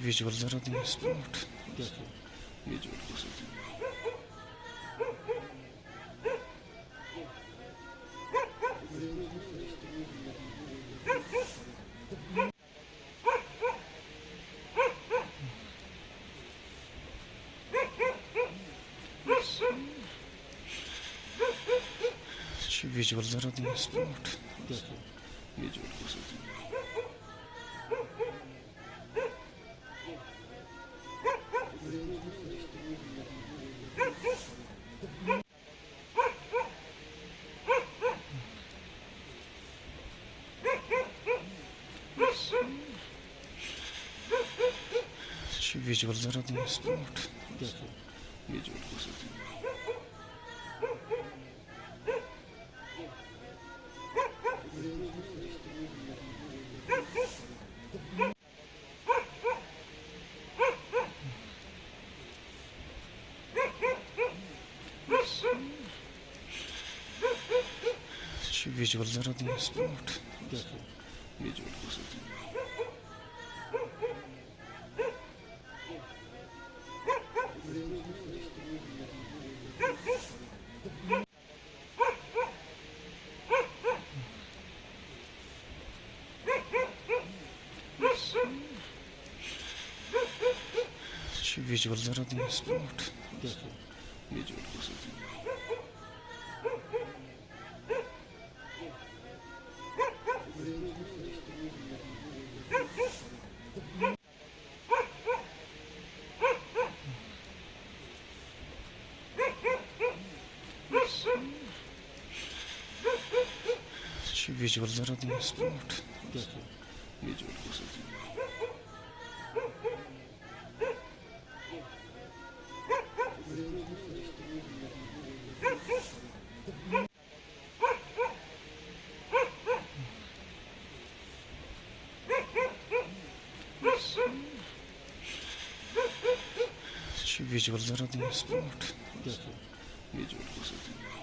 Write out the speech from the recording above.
visual जरा दिए spot देखो विजुअल को सोचो विजुअल जरा दिए स्पॉट देखो विजुअल को सोचो विजुअल जरा दिए स्पॉट देखो विजुअल को सोचो विजुअल जरा दिए स्पॉट देखो विजुअल को सोचो विजुअल जरा दिए स्पॉट देखो विजुअल को सोचो विजुअल जरा दिए स्पॉट देखो विजुअल को सोचो विजुअल जरा दिए स्पॉट देखो विजुअल को सोचो